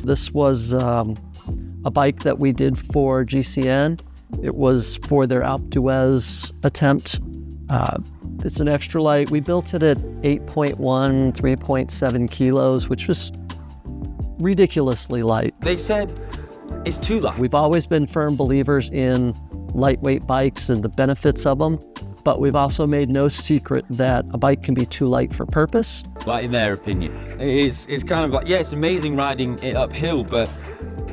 This was a bike that we did for GCN. It was for their Alpe d'Huez attempt. It's an Extralite. We built it at 8.1, 3.7 kilos, which was ridiculously light. They said it's too light. We've always been firm believers in lightweight bikes and the benefits of them, but we've also made no secret that a bike can be too light for purpose. Like, in their opinion, it's kind of like, yeah, it's amazing riding it uphill, but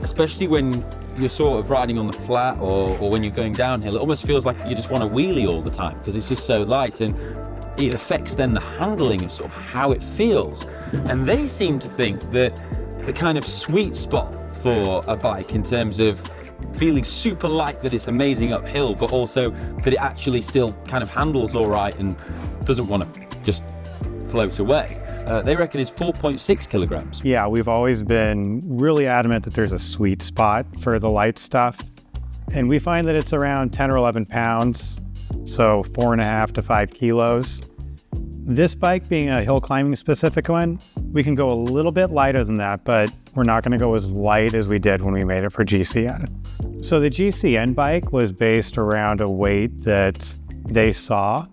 especially when you're sort of riding on the flat or when you're going downhill, it almost feels like you just want to wheelie all the time because it's just so light, and it affects then the handling of sort of how it feels. And they seem to think that the kind of sweet spot for a bike in terms of feeling super light, that it's amazing uphill, but also that it actually still kind of handles all right and doesn't want to just float away. They reckon it's 4.6 kilograms. Yeah, we've always been really adamant that there's a sweet spot for the light stuff. And we find that it's around 10 or 11 pounds, so 4.5 to 5 kilos. This bike being a hill climbing specific one, we can go a little bit lighter than that, but we're not going to go as light as we did when we made it for GCN. So the GCN bike was based around a weight that they saw.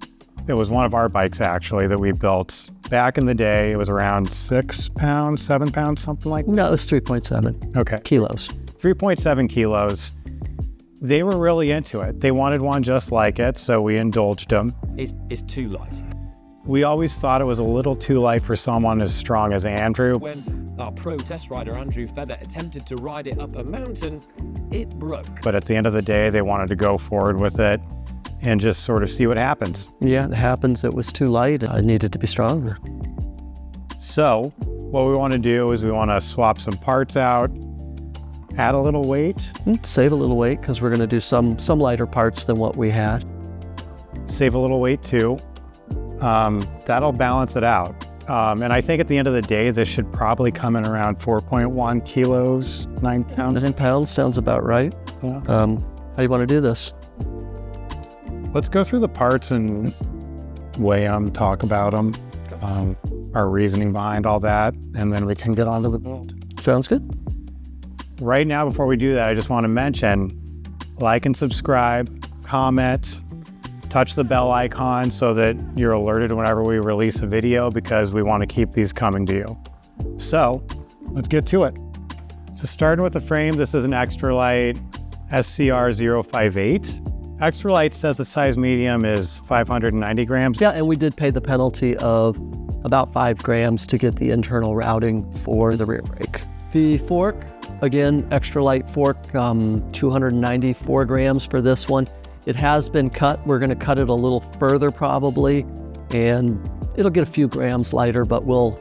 It was one of our bikes actually that we built back in the day. It was around 6 pounds, 7 pounds, something like that. No, it's 3.7 kilos. 3.7 kilos. They were really into it. They wanted one just like it, so we indulged them. It's too light. We always thought it was a little too light for someone as strong as Andrew. When our pro test rider, Andrew Feather, attempted to ride it up a mountain, it broke. But at the end of the day, they wanted to go forward with it and just sort of see what happens. Yeah, it happens. It was too light. I needed to be stronger. So what we want to do is we want to swap some parts out, add a little weight. Save a little weight because we're going to do some lighter parts than what we had. Save a little weight too. That'll balance it out. And I think at the end of the day, this should probably come in around 4.1 kilos, 9 pounds. 9 pounds sounds about right. Yeah. How do you want to do this? Let's go through the parts and weigh them, talk about them, our reasoning behind all that, and then we can get on to the build. Sounds good. Right now, before we do that, I just want to mention, like and subscribe, comment, touch the bell icon so that you're alerted whenever we release a video, because we want to keep these coming to you. So let's get to it. So starting with the frame, this is an Extralite SCR058. Extralite says the size medium is 590 grams. Yeah, and we did pay the penalty of about 5 grams to get the internal routing for the rear brake. The fork, again, Extralite fork, 294 grams for this one. It has been cut. We're going to cut it a little further probably, and it'll get a few grams lighter, but we'll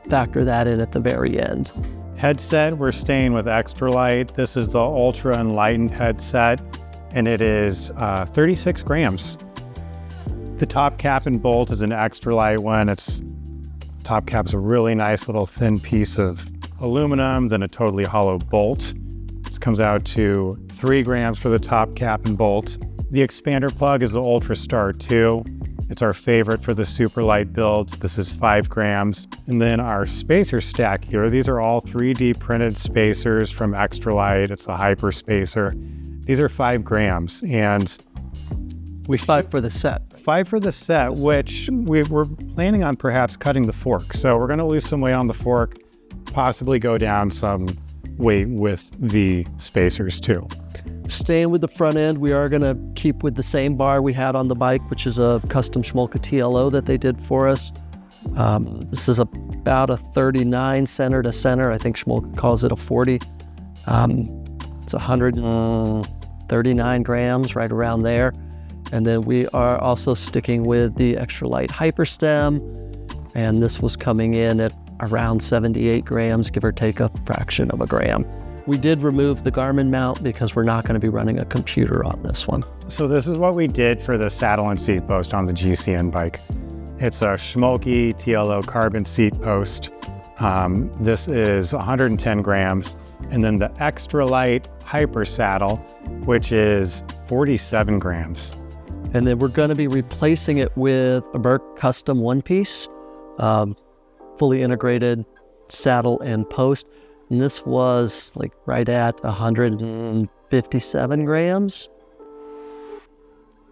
factor that in at the very end. Headset, we're staying with Extralite. This is the Ultra Enlightened headset, and it is 36 grams. The top cap and bolt is an Extralite one. Top cap's a really nice little thin piece of aluminum, then a totally hollow bolt. This comes out to 3 grams for the top cap and bolt. The expander plug is the Ultra Star 2. It's our favorite for the super light builds. This is 5 grams. And then our spacer stack here, these are all 3D printed spacers from Extralite. It's a hyper spacer. These are 5 grams, and we 5 for the set. 5 for the set, which we're planning on perhaps cutting the fork. So we're going to lose some weight on the fork, possibly go down some weight with the spacers too. Staying with the front end, we are going to keep with the same bar we had on the bike, which is a custom Schmolka TLO that they did for us. This is about a 39 center to center. I think Schmolka calls it a 40. It's 139 grams, right around there. And then we are also sticking with the Extralite Hyperstem, and this was coming in at around 78 grams, give or take a fraction of a gram. We did remove the Garmin mount because we're not going to be running a computer on this one. So this is what we did for the saddle and seat post on the GCN bike. It's a Schmolka TLO carbon seat post. This is 110 grams. And then the Extralite Hyper Saddle, which is 47 grams. And then we're going to be replacing it with a Burke custom one-piece, fully integrated saddle and post. And this was like right at 157 grams.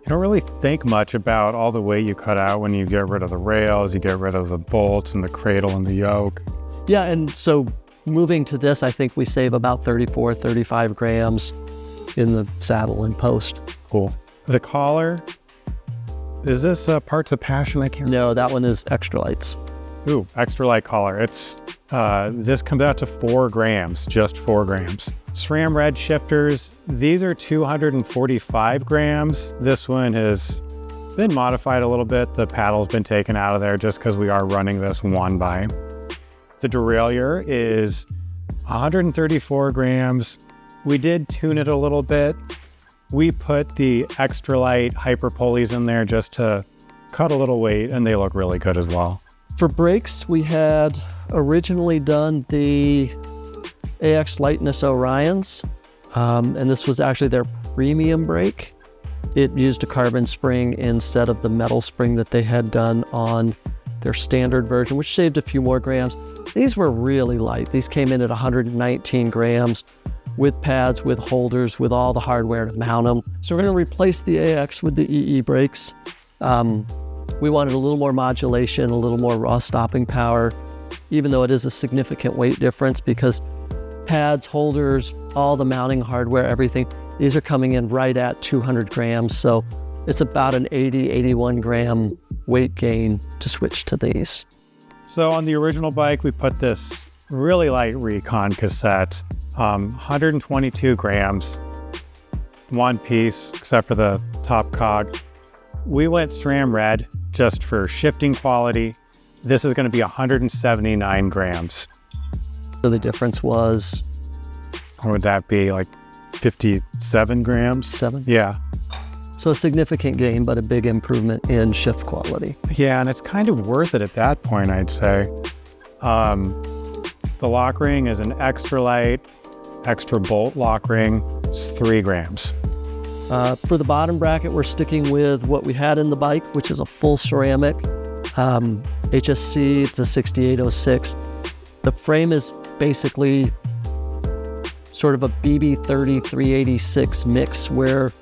You don't really think much about all the weight you cut out when you get rid of the rails, you get rid of the bolts and the cradle and the yoke. Yeah, and so moving to this, I think we save about 34, 35 grams in the saddle and post. Cool. The collar, is this Parts of Passion? I can't. No, that one is Extralites. Ooh, Extralite collar. It's this comes out to 4 grams, just 4 grams. SRAM Red shifters, these are 245 grams. This one has been modified a little bit. The paddle's been taken out of there just because we are running this 1x. The derailleur is 134 grams. We did tune it a little bit. We put the Extralite hyper pulleys in there just to cut a little weight, and they look really good as well. For brakes, we had originally done the AX Lightness Orions, and this was actually their premium brake. It used a carbon spring instead of the metal spring that they had done on their standard version, which saved a few more grams. These were really light. These came in at 119 grams with pads, with holders, with all the hardware to mount them. So we're going to replace the AX with the EE brakes. We wanted a little more modulation, a little more raw stopping power, even though it is a significant weight difference because pads, holders, all the mounting hardware, everything, these are coming in right at 200 grams. So it's about an 80, 81 gram weight gain to switch to these. So on the original bike, we put this really light Recon cassette, 122 grams, one piece, except for the top cog. We went SRAM Red just for shifting quality. This is going to be 179 grams. So the difference was? What would that be, like 57 grams? 7? Yeah. So a significant gain, but a big improvement in shift quality. Yeah, and it's kind of worth it at that point, I'd say. The lock ring is an Extralite, extra bolt lock ring. It's 3 grams. For the bottom bracket, we're sticking with what we had in the bike, which is a full ceramic HSC. It's a 6806. The frame is basically sort of a BB30 386 mix where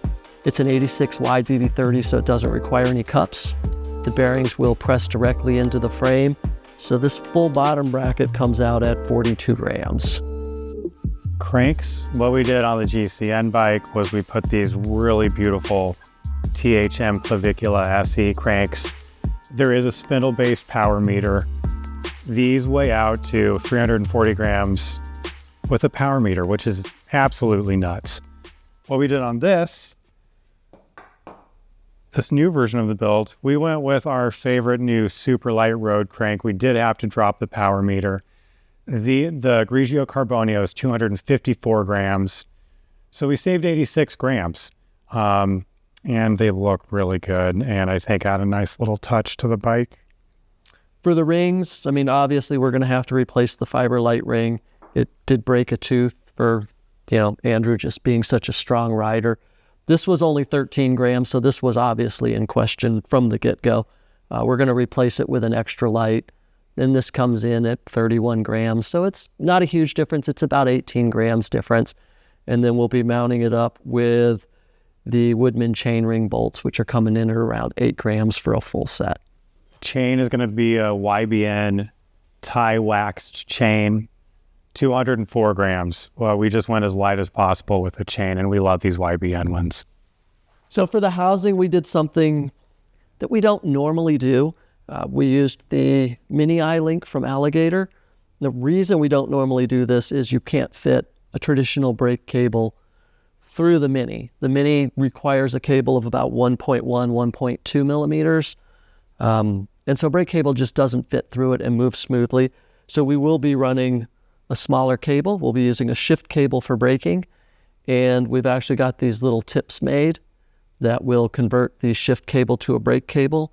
it's an 86 wide BB30, so it doesn't require any cups. The bearings will press directly into the frame. So this full bottom bracket comes out at 42 grams. Cranks, what we did on the GCN bike was we put these really beautiful THM Clavicula SE cranks. There is a spindle-based power meter. These weigh out to 340 grams with a power meter, which is absolutely nuts. What we did on this new version of the build, we went with our favorite new super light road crank. We did have to drop the power meter. The Grigio Carbonio is 254 grams. So we saved 86 grams. And they look really good. And I think add a nice little touch to the bike. For the rings, I mean, obviously we're going to have to replace the fiber light ring. It did break a tooth for, Andrew just being such a strong rider. This was only 13 grams, so this was obviously in question from the get-go. We're going to replace it with an Extralite. Then this comes in at 31 grams. So it's not a huge difference. It's about 18 grams difference. And then we'll be mounting it up with the Woodman chainring bolts, which are coming in at around 8 grams for a full set. Chain is going to be a YBN tie waxed chain, 204 grams. Well, we just went as light as possible with the chain, and we love these YBN ones. So for the housing, we did something that we don't normally do. We used the mini eye-link from Alligator. The reason we don't normally do this is you can't fit a traditional brake cable through the mini. The mini requires a cable of about 1.1, 1.2 millimeters. And so brake cable just doesn't fit through it and move smoothly. So we will be running a smaller cable. We'll be using a shift cable for braking. And we've actually got these little tips made that will convert the shift cable to a brake cable.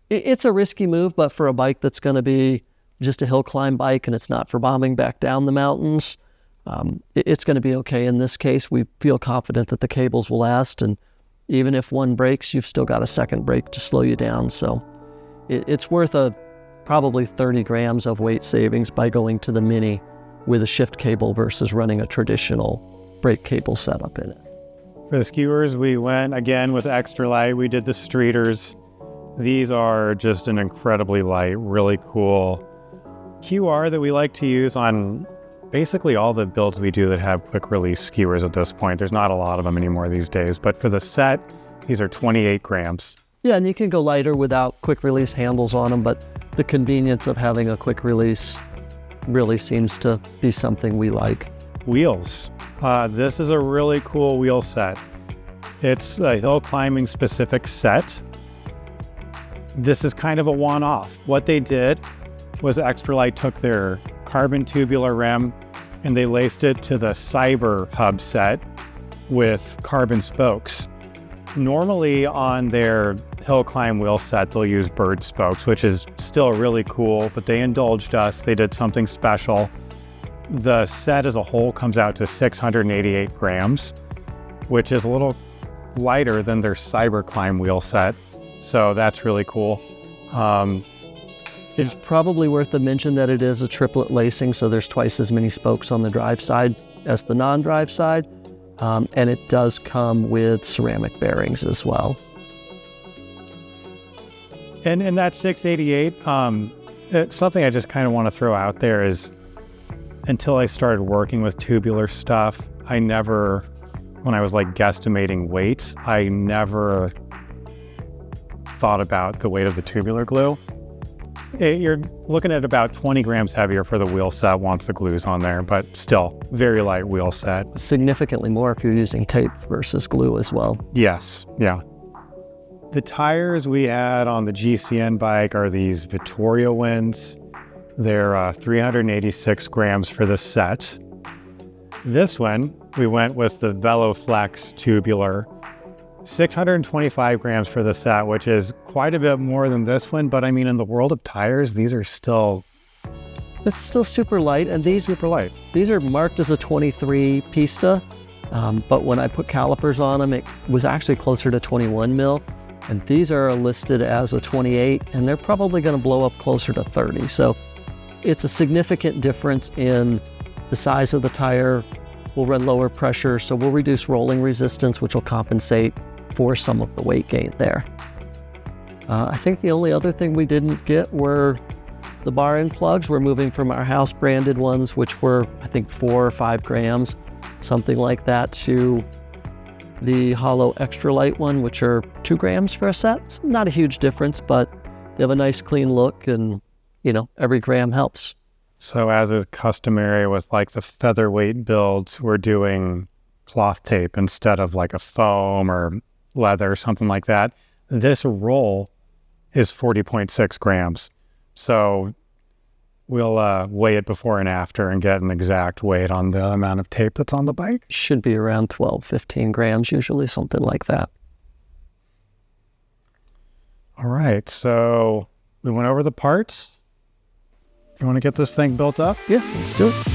It's a risky move, but for a bike that's going to be just a hill climb bike and it's not for bombing back down the mountains, it's going to be okay. In this case, we feel confident that the cables will last, and even if one breaks, you've still got a second brake to slow you down. So it's worth probably 30 grams of weight savings by going to the mini with a shift cable versus running a traditional brake cable setup in it. For the skewers, we went again with Extralite. We did the streeters. These are just an incredibly light, really cool QR that we like to use on basically all the builds we do that have quick release skewers at this point. There's not a lot of them anymore these days, but for the set, these are 28 grams. Yeah, and you can go lighter without quick release handles on them, but the convenience of having a quick release really seems to be something we like. Wheels. This is a really cool wheel set. It's a hill climbing specific set. This is kind of a one-off. What they did was Extralite took their carbon tubular rim and they laced it to the Cyber hub set with carbon spokes. Normally on their hill climb wheel set, they'll use bird spokes, which is still really cool, but they indulged us. They did something special. The set as a whole comes out to 688 grams, which is a little lighter than their Cyber climb wheel set. So that's really cool. It's probably worth the mention that it is a triplet lacing, so there's twice as many spokes on the drive side as the non-drive side. And it does come with ceramic bearings as well. And in that 688, it's something I just kind of want to throw out there is until I started working with tubular stuff, I never, when I was like guesstimating weights, I never thought about the weight of the tubular glue. You're looking at about 20 grams heavier for the wheel set once the glue's on there, but still very light wheel set. Significantly more if you're using tape versus glue as well. Yes, yeah. The tires we had on the GCN bike are these Vittoria Winds. They're 386 grams for the set. This one, we went with the VeloFlex tubular. 625 grams for the set, which is quite a bit more than this one. But I mean, in the world of tires, these are still... It's still super light, and these super light. These are marked as a 23 Pista, but when I put calipers on them, it was actually closer to 21 mil. And these are listed as a 28, and they're probably going to blow up closer to 30. So it's a significant difference in the size of the tire. We'll run lower pressure, so we'll reduce rolling resistance, which will compensate for some of the weight gain there. I think the only other thing we didn't get were the bar end plugs. We're moving from our house branded ones, which were, I think, 4 or 5 grams, something like that, to the hollow Extralite one, which are 2 grams for a set. It's not a huge difference, but they have a nice clean look, and you know, every gram helps. So as is customary with like the featherweight builds, we're doing cloth tape instead of like a foam or leather or something like that. This roll is 40.6 grams. So we'll weigh it before and after and get an exact weight on the amount of tape that's on the bike. Should be around 12, 15 grams, usually something like that. All right, so we went over the parts. You want to get this thing built up? Yeah, let's do it.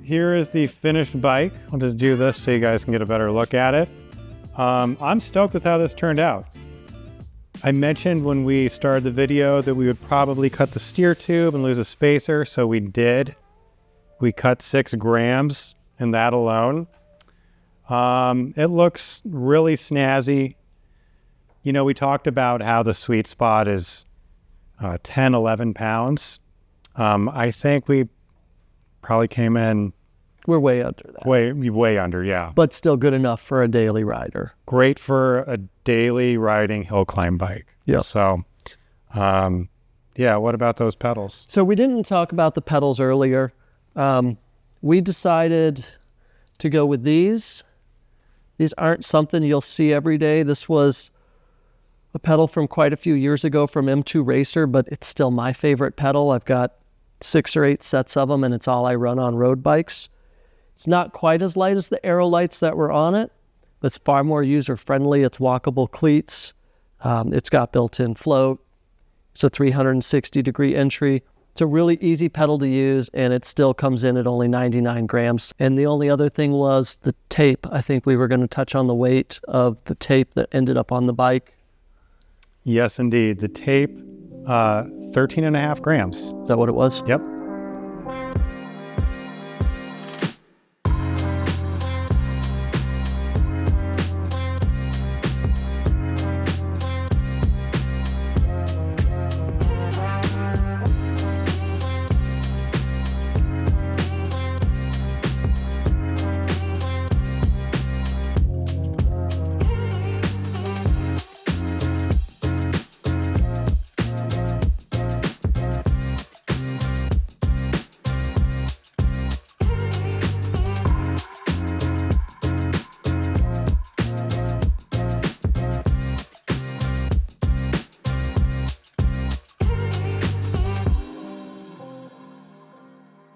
Here is the finished bike. I wanted to do this so you guys can get a better look at it. I'm stoked with how this turned out. I mentioned when we started the video that we would probably cut the steer tube and lose a spacer, so we did. We cut 6 grams in that alone. It looks really snazzy. You know, we talked about how the sweet spot is 10, 11 pounds. I think we probably came in We're way under that. Way under, yeah. But still good enough for a daily rider. Great for a daily riding hill climb bike. Yeah. So, yeah, what about those pedals? So we didn't talk about the pedals earlier. We decided to go with these. These aren't something you'll see every day. This was a pedal from quite a few years ago from M2 Racer, but it's still my favorite pedal. I've got 6 or 8 sets of them, and it's all I run on road bikes. It's not quite as light as the Extralites that were on it, but it's far more user-friendly. It's walkable cleats. It's got built-in float. It's a 360-degree entry. It's a really easy pedal to use, and it still comes in at only 99 grams. And the only other thing was the tape. I think we were going to touch on the weight of the tape that ended up on the bike. Yes, indeed. The tape, 13.5 grams. Is that what it was? Yep.